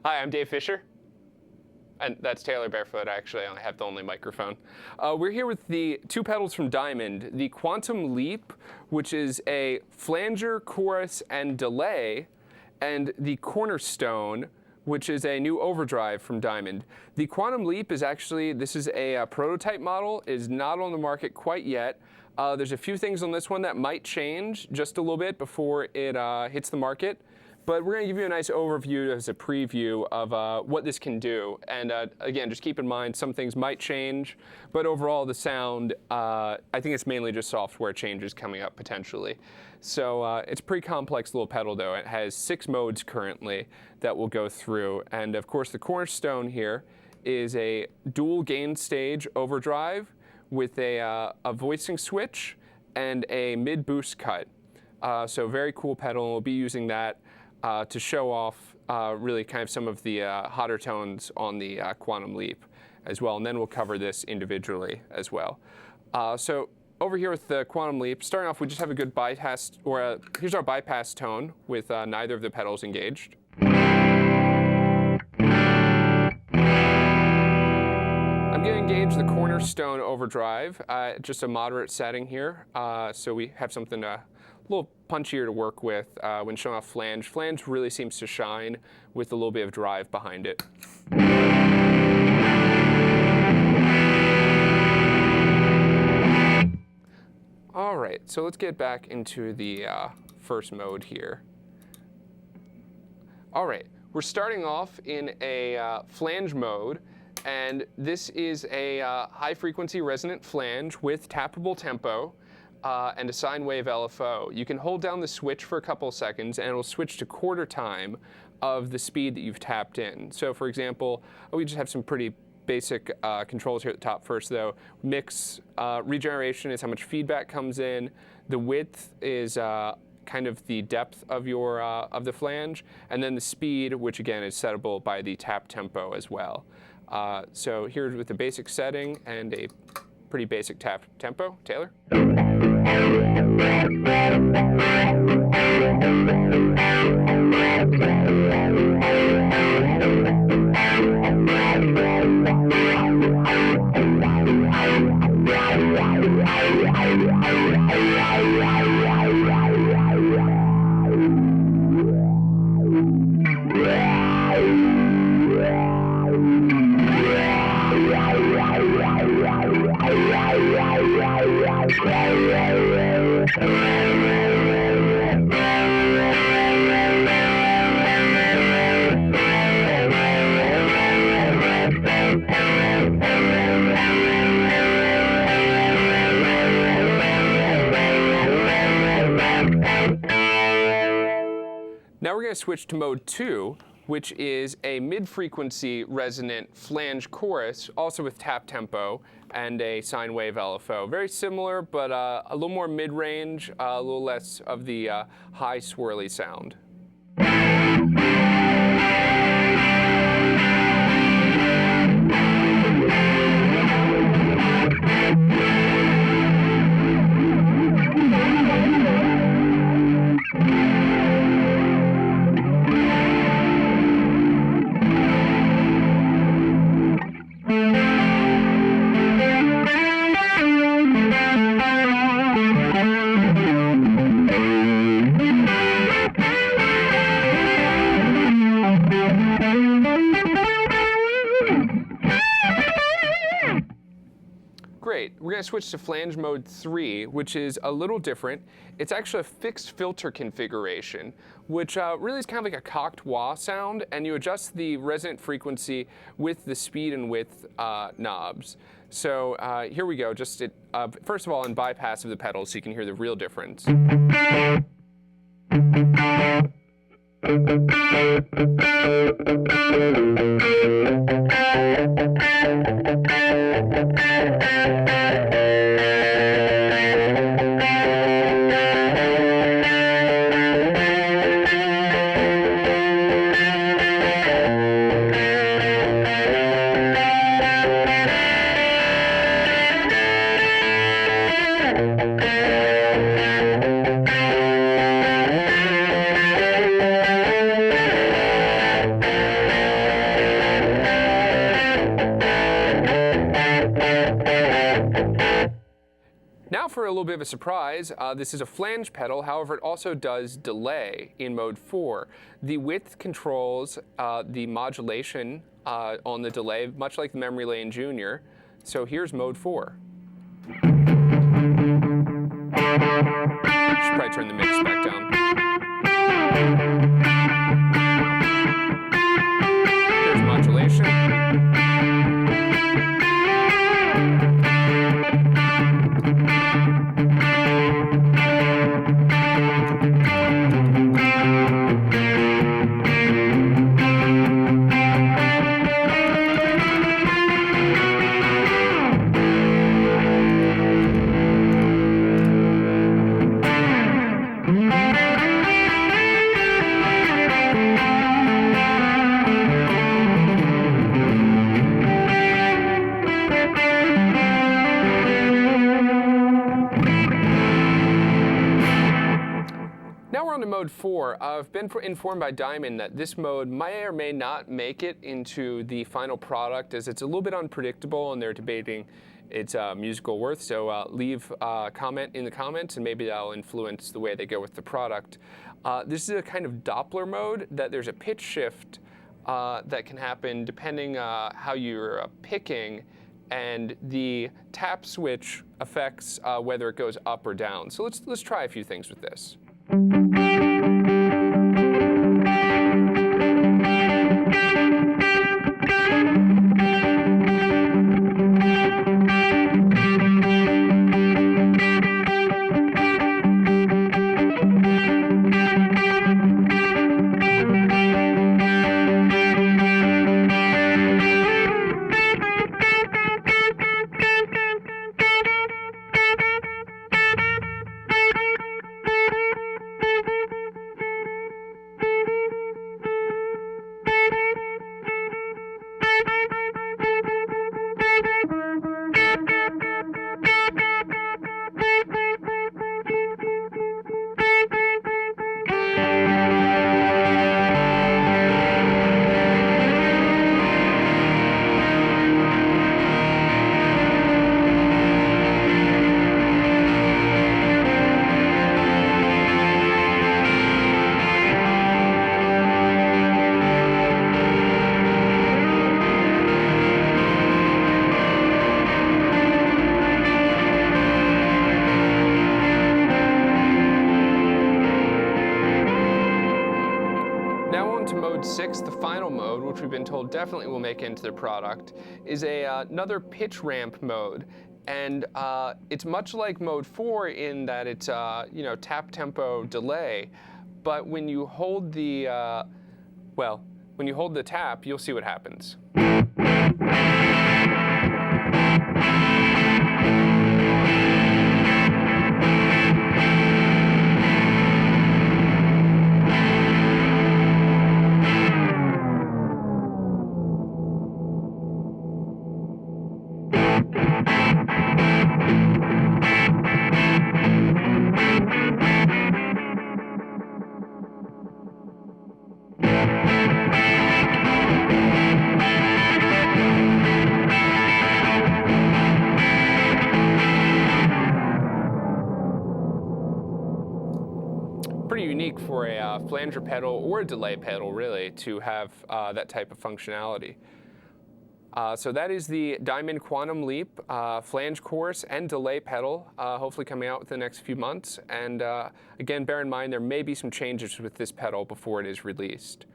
Hi, I'm Dave Fisher. And that's Taylor Barefoot, actually. I only have the only microphone. We're here with the two pedals from Diamond, the Quantum Leap, which is a flanger, chorus, and delay, and the Cornerstone, which is a new overdrive from Diamond. The Quantum Leap is actually, this is a prototype model, is not on the market quite yet. There's a few things on this one that might change just a little bit before it hits the market. But we're going to give you a nice overview as a preview of what this can do. And again, just keep in mind some things might change, but overall the sound, I think it's mainly just software changes coming up potentially. So it's a pretty complex little pedal though. It has 6 modes currently that we'll go through. And of course the Cornerstone here is a dual gain stage overdrive with a voicing switch and a mid boost cut. So very cool pedal, and we'll be using that to show off really kind of some of the hotter tones on the Quantum Leap as well. And then we'll cover this individually as well. So over here with the Quantum Leap, starting off, we just have a good bypass, or here's our bypass tone with neither of the pedals engaged. I'm going to engage the Cornerstone overdrive, just a moderate setting here, so we have something a little punchier to work with when showing off Flange. Flange really seems to shine with a little bit of drive behind it. All right, so let's get back into the first mode here. All right, we're starting off in a Flange mode, and this is a high-frequency resonant flange with tappable tempo. And a sine wave LFO. You can hold down the switch for a couple of seconds and it'll switch to quarter time of the speed that you've tapped in. So for example, we just have some pretty basic controls here at the top first though. Mix regeneration is how much feedback comes in. The width is kind of the depth of your of the flange, and then the speed, which again is settable by the tap tempo as well. So here with the basic setting and a pretty basic tap tempo. Taylor? Now we're going to switch to mode 2, which is a mid-frequency resonant flange chorus, also with tap tempo and a sine wave LFO. Very similar, but a little more mid-range, a little less of the high swirly sound. Great. We're going to switch to Flange Mode 3, which is a little different. It's actually a fixed filter configuration, which really is kind of like a cocked wah sound, and you adjust the resonant frequency with the speed and width knobs. So here we go. Just first of all, in bypass of the pedals, so you can hear the real difference. for a little bit of a surprise, this is a flange pedal, however it also does delay in mode 4. The width controls the modulation on the delay, much like the Memory Lane Junior. So here's mode 4. Should probably turn the mix back down. Here's modulation. Now we're on to mode 4. I've been informed by Diamond that this mode may or may not make it into the final product, as it's a little bit unpredictable and they're debating its musical worth. So leave a comment in the comments and maybe that'll influence the way they go with the product. This is a kind of Doppler mode that there's a pitch shift that can happen depending how you're picking, and the tap switch affects whether it goes up or down. So let's try a few things with this. Mode 6, the final mode, which we've been told definitely will make it into the product, is another pitch ramp mode. And it's much like mode 4 in that it's tap tempo delay, but when you hold the when you hold the tap, you'll see what happens. Pretty unique for a flanger pedal or a delay pedal, really, to have that type of functionality. So that is the Diamond Quantum Leap flange chorus and delay pedal, hopefully coming out within the next few months. And again, bear in mind there may be some changes with this pedal before it is released.